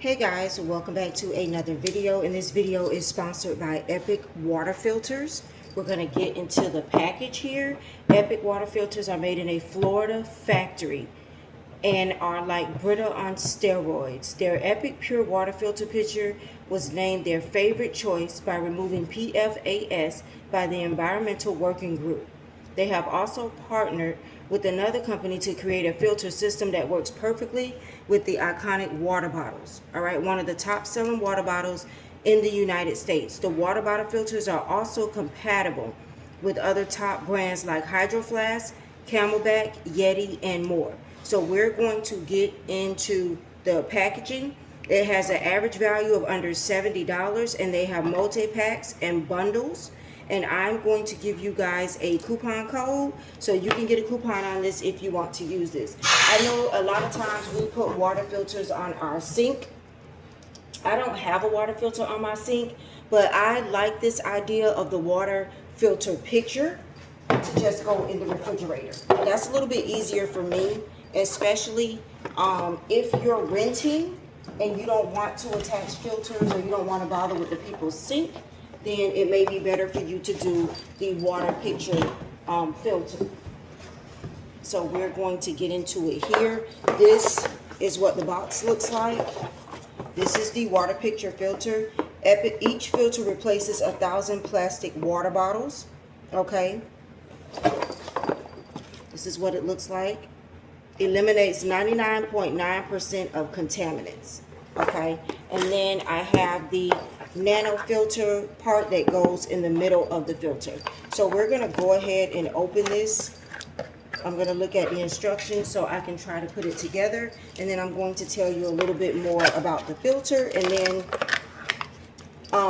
Hey guys, welcome back to another video, and this video is sponsored by Epic Water Filters. We're going to get into the package here. Epic Water Filters are made in a Florida factory and are like Brita on steroids. Their Epic Pure Water Filter pitcher was named their favorite choice by removing PFAS by the Environmental Working Group. They have also partnered with another company to create a filter system that works perfectly with the iconic water bottles. All right, one of the top selling water bottles in the United States. The water bottle filters are also compatible with other top brands like Hydro Flask, Camelbak, YETI, and more. So we're going to get into the packaging. It has an average value of under $70, and they have multi-packs and bundles. And I'm going to give you guys a coupon code so you can get a coupon on this if you want to use this. I know a lot of times we put water filters on our sink. I don't have a water filter on my sink, but I like this idea of the water filter pitcher to just go in the refrigerator. That's a little bit easier for me, especially if you're renting and you don't want to attach filters or you don't want to bother with the people's sink. Then it may be better for you to do the water pitcher filter. So we're going to get into it here. This is what the box looks like. This is the water pitcher filter. Each filter replaces 1,000 plastic water bottles. Okay. This is what it looks like. Eliminates 99.9% of contaminants. Okay. And then I have the Nano filter part that goes in the middle of the filter. So we're going to go ahead and open this. I'm going to look at the instructions so I can try to put it together, and then I'm going to tell you a little bit more about the filter. And then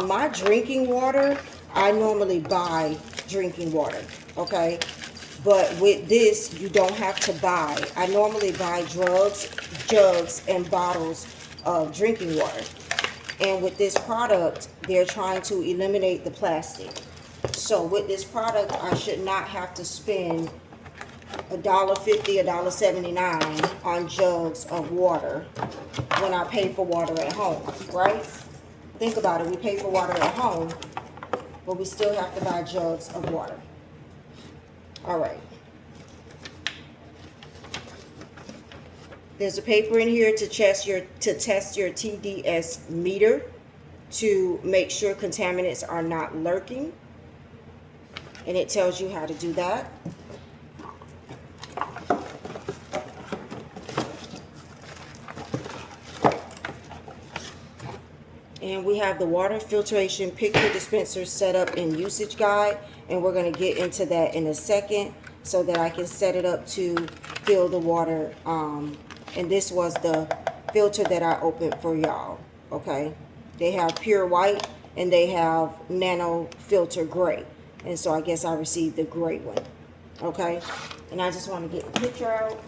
my drinking water, I normally buy drinking water, okay? But with this, you don't have to buy. I normally buy jugs and bottles of drinking water. And with this product, they're trying to eliminate the plastic. So with this product, I should not have to spend $1.50, $1.79 on jugs of water when I pay for water at home, right? Think about it. We pay for water at home, but we still have to buy jugs of water. All right. There's a paper in here to test your TDS meter to make sure contaminants are not lurking. And it tells you how to do that. And we have the water filtration picture dispenser setup and usage guide. And we're going to get into that in a second so that I can set it up to fill the water. And this was the filter that I opened for y'all, okay? They have pure white and they have nano filter gray. And so I guess I received the gray one, okay? And I just want to get the picture out.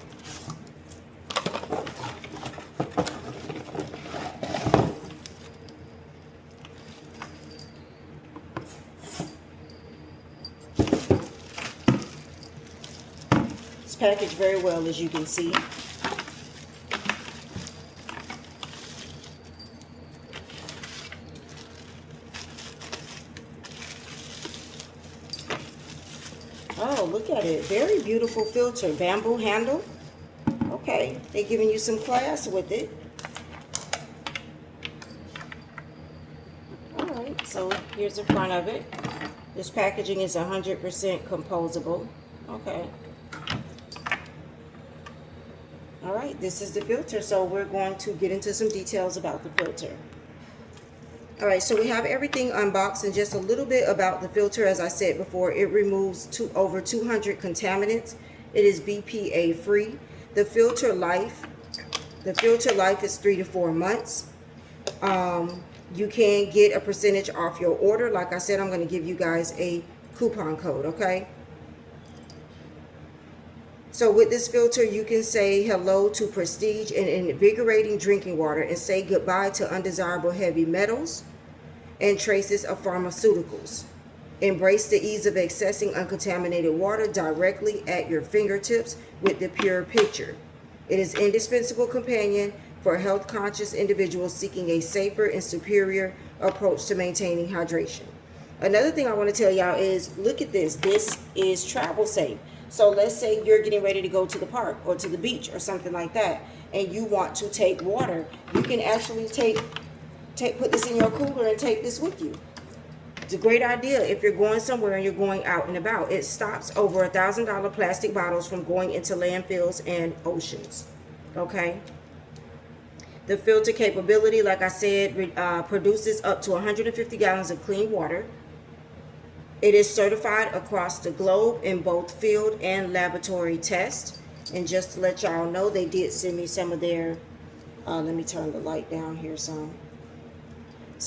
It's packaged very well, as you can see. Oh, look at it. Very beautiful filter. Bamboo handle. Okay. They're giving you some class with it. Alright. So, here's the front of it. This packaging is 100% composable. Okay. Alright. This is the filter. So, we're going to get into some details about the filter. Alright, so we have everything unboxed, and just a little bit about the filter. As I said before, it removes over 200 contaminants. It is BPA free. The filter life is 3 to 4 months. You can get a percentage off your order. Like I said, I'm going to give you guys a coupon code, okay? So with this filter, you can say hello to prestige and invigorating drinking water and say goodbye to undesirable heavy metals and traces of pharmaceuticals. Embrace the ease of accessing uncontaminated water directly at your fingertips with the Pure Pitcher. It is indispensable companion for health-conscious individuals seeking a safer and superior approach to maintaining hydration. Another thing I want to tell y'all is, look at this. This is travel safe. So let's say you're getting ready to go to the park or to the beach or something like that, and you want to take water. You can actually put this in your cooler and take this with you. It's a great idea if you're going somewhere and you're going out and about. It stops over $1,000 plastic bottles from going into landfills and oceans. Okay. The filter capability, like I said, produces up to 150 gallons of clean water. It is certified across the globe in both field and laboratory tests. And just to let y'all know, they did send me some of their, let me turn the light down here some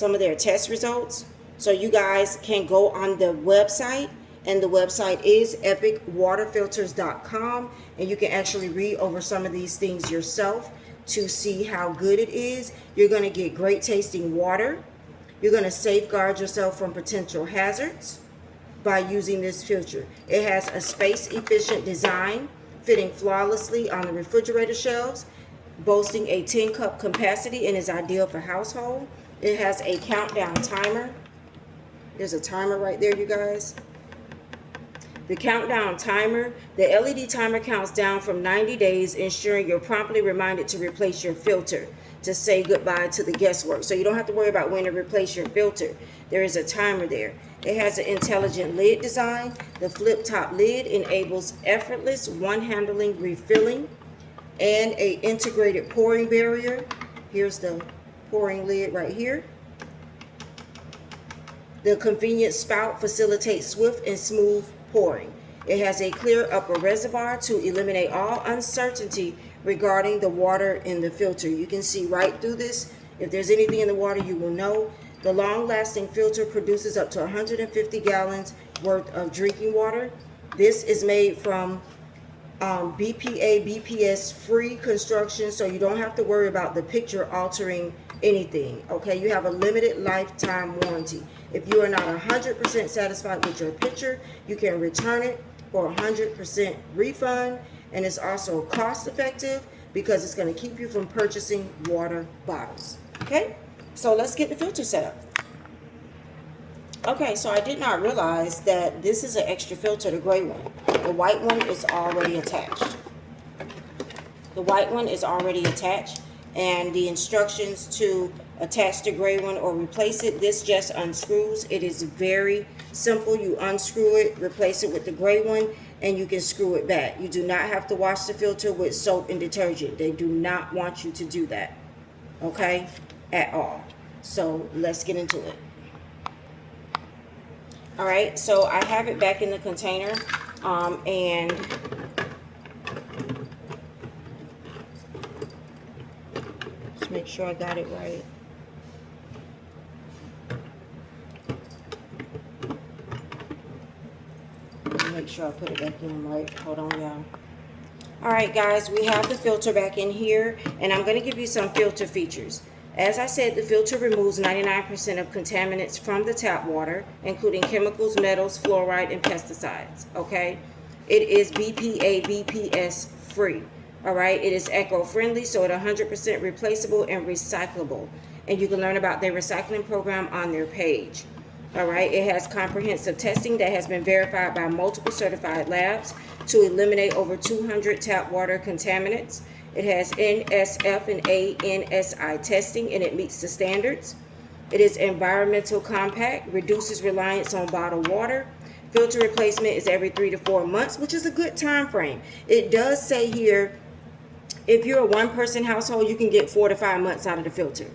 of their test results. So you guys can go on the website, and the website is epicwaterfilters.com, and you can actually read over some of these things yourself to see how good it is. You're going to get great tasting water. You're going to safeguard yourself from potential hazards by using this filter. It has a space-efficient design, fitting flawlessly on the refrigerator shelves, boasting a 10-cup capacity, and is ideal for household. It has a countdown timer. There's a timer right there, you guys. The countdown timer, the LED timer counts down from 90 days, ensuring you're promptly reminded to replace your filter to say goodbye to the guesswork. So you don't have to worry about when to replace your filter. There is a timer there. It has an intelligent lid design. The flip top lid enables effortless one-handling refilling and a integrated pouring barrier. Here's the pouring lid right here. The convenient spout facilitates swift and smooth pouring. It has a clear upper reservoir to eliminate all uncertainty regarding the water in the filter. You can see right through this. If there's anything in the water, you will know. The long-lasting filter produces up to 150 gallons worth of drinking water. This is made from BPA, BPS free construction, so you don't have to worry about the picture altering anything. Okay, you have a limited lifetime warranty. If you are not 100% satisfied with your picture, you can return it for 100% refund, and it's also cost effective because it's going to keep you from purchasing water bottles. Okay, so let's get the filter set up. Okay, so I did not realize that this is an extra filter, the gray one. The white one is already attached. The white one is already attached, and the instructions to attach the gray one or replace it, this just unscrews. It is very simple. You unscrew it, replace it with the gray one, and you can screw it back. You do not have to wash the filter with soap and detergent. They do not want you to do that, okay, at all. So let's get into it. All right, so I have it back in the container, and let's make sure I got it right. Make sure I put it back in right. Hold on, y'all. All right, guys, we have the filter back in here, and I'm going to give you some filter features. As I said, the filter removes 99% of contaminants from the tap water, including chemicals, metals, fluoride, and pesticides, okay? It is BPA, BPS free, all right? It is eco-friendly, so it's 100% replaceable and recyclable. And you can learn about their recycling program on their page, all right? It has comprehensive testing that has been verified by multiple certified labs to eliminate over 200 tap water contaminants. It has NSF and ANSI testing, and it meets the standards. It is environmental compact, reduces reliance on bottled water. Filter replacement is every 3 to 4 months, which is a good time frame. It does say here, if you're a one-person household, you can get 4 to 5 months out of the filter.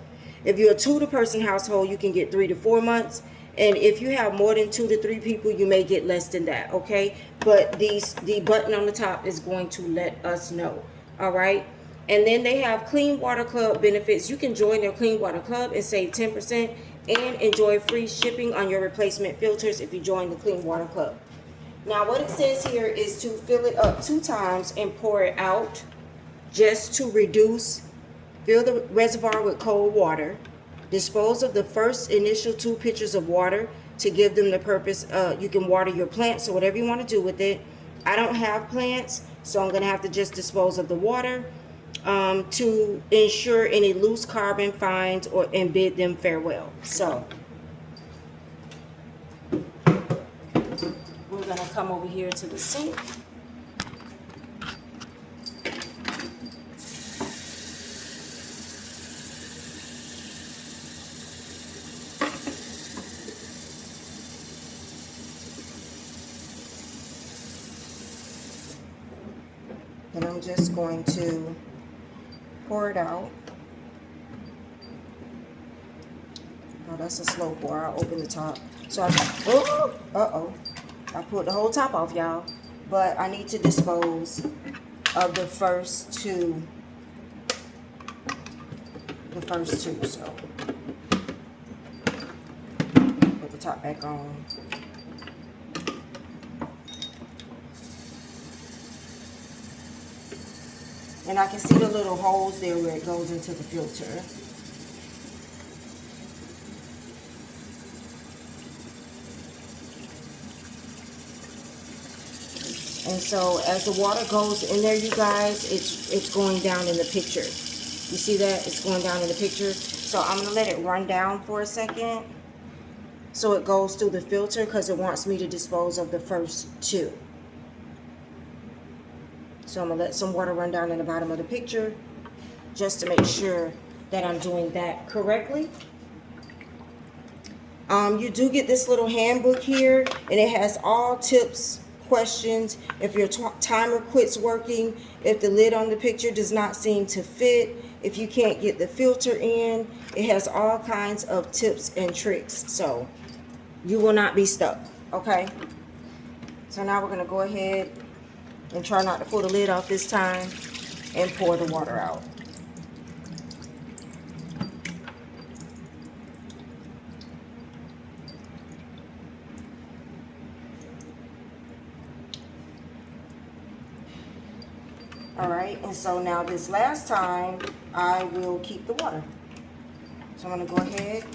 If you're a two-person household, you can get 3 to 4 months. And if you have more than 2 to 3 people, you may get less than that, okay? But the button on the top is going to let us know. All right, and then they have Clean Water Club benefits. You can join their Clean Water Club and save 10% and enjoy free shipping on your replacement filters if you join the Clean Water Club. Now, what it says here is to fill it up 2 times and pour it out, just to reduce. Fill the reservoir with cold water. Dispose of the first initial 2 pitchers of water to give them the purpose. You can water your plants or whatever you want to do with it. I don't have plants, so I'm going to have to just dispose of the water. to ensure any loose carbon finds or and bid them farewell. So we're gonna come over here to the sink. And I'm just going to pour it out. Oh, that's a slow pour. I'll open the top. So I pulled the whole top off, y'all. But I need to dispose of the first two. So put the top back on. And I can see the little holes there where it goes into the filter. And so as the water goes in there, you guys, it's going down in the picture. You see that? It's going down in the picture. So I'm going to let it run down for a second so it goes through the filter, because it wants me to dispose of the first two. So I'm going to let some water run down in the bottom of the picture just to make sure that I'm doing that correctly. You do get this little handbook here, and it has all tips, questions, if your timer quits working, if the lid on the picture does not seem to fit, if you can't get the filter in. It has all kinds of tips and tricks, so you will not be stuck, okay? So now we're going to go ahead and try not to pull the lid off this time and pour the water out. All right, and so now this last time, I will keep the water. So I'm going to go ahead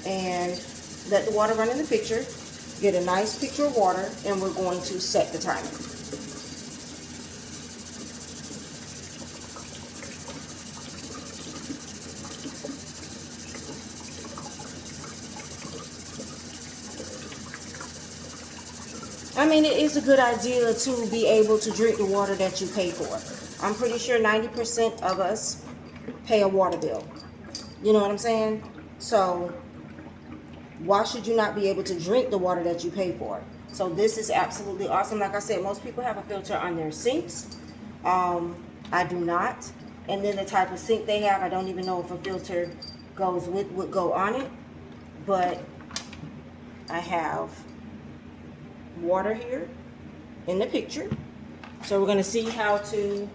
and let the water run in the picture, get a nice picture of water, and we're going to set the timer. I mean, it is a good idea to be able to drink the water that you pay for. I'm pretty sure 90% of us pay a water bill. You know what I'm saying? So why should you not be able to drink the water that you pay for? So this is absolutely awesome. Like I said, most people have a filter on their sinks. I do not. And then the type of sink they have, I don't even know if a filter would go on it. But I have water here in the picture. So we're going to see how to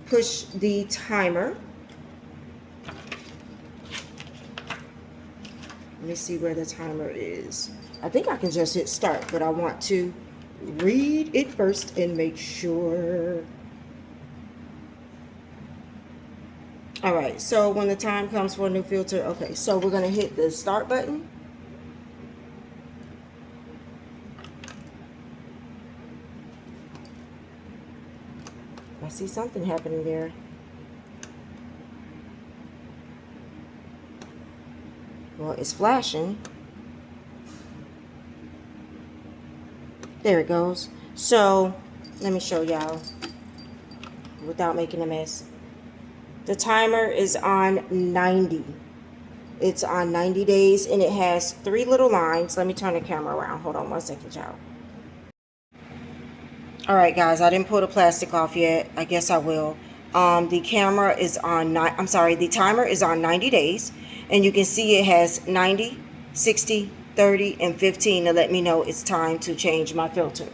push the timer. Let me see where the timer is. I think I can just hit start, but I want to read it first and make sure. All right, so when the time comes for a new filter, okay, so we're going to hit the start button. I see something happening there. Well, it's flashing. There it goes. So, let me show y'all without making a mess. The timer is on 90. It's on 90 days, and it has 3 little lines. Let me turn the camera around. Hold on one second, y'all. Alright guys, I didn't pull the plastic off yet. I guess I will. The camera is on, the timer is on 90 days. And you can see it has 90, 60, 30, and 15 to let me know it's time to change my filter.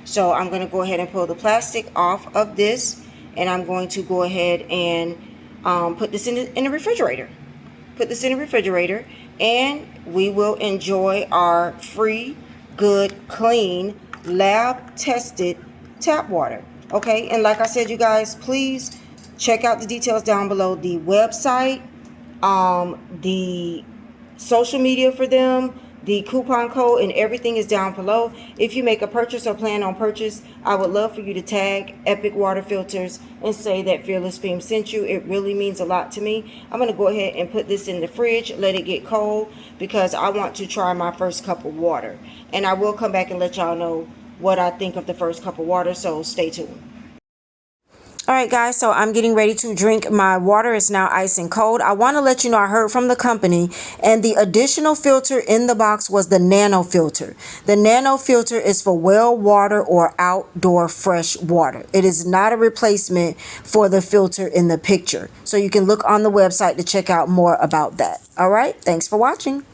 So I'm going to go ahead and pull the plastic off of this. And I'm going to go ahead and put this in the refrigerator. Put this in the refrigerator. And we will enjoy our free, good, clean, lab-tested tap water. Okay, and like I said, you guys, please check out the details down below. The website, the social media for them, The coupon code and everything is down below. If you make a purchase or plan on purchase, I would love for you to tag Epic Water Filters and say that Fearless Femme sent you. It really means a lot to me. I'm going to go ahead and put this in the fridge, let it get cold, because I want to try my first cup of water. And I will come back and let y'all know what I think of the first cup of water, so stay tuned. All right, guys, so I'm getting ready to drink my water. It's now ice and cold. I want to let you know I heard from the company, and the additional filter in the box was the Nano filter. The Nano filter is for well water or outdoor fresh water. It is not a replacement for the filter in the picture. So you can look on the website to check out more about that. All right, thanks for watching.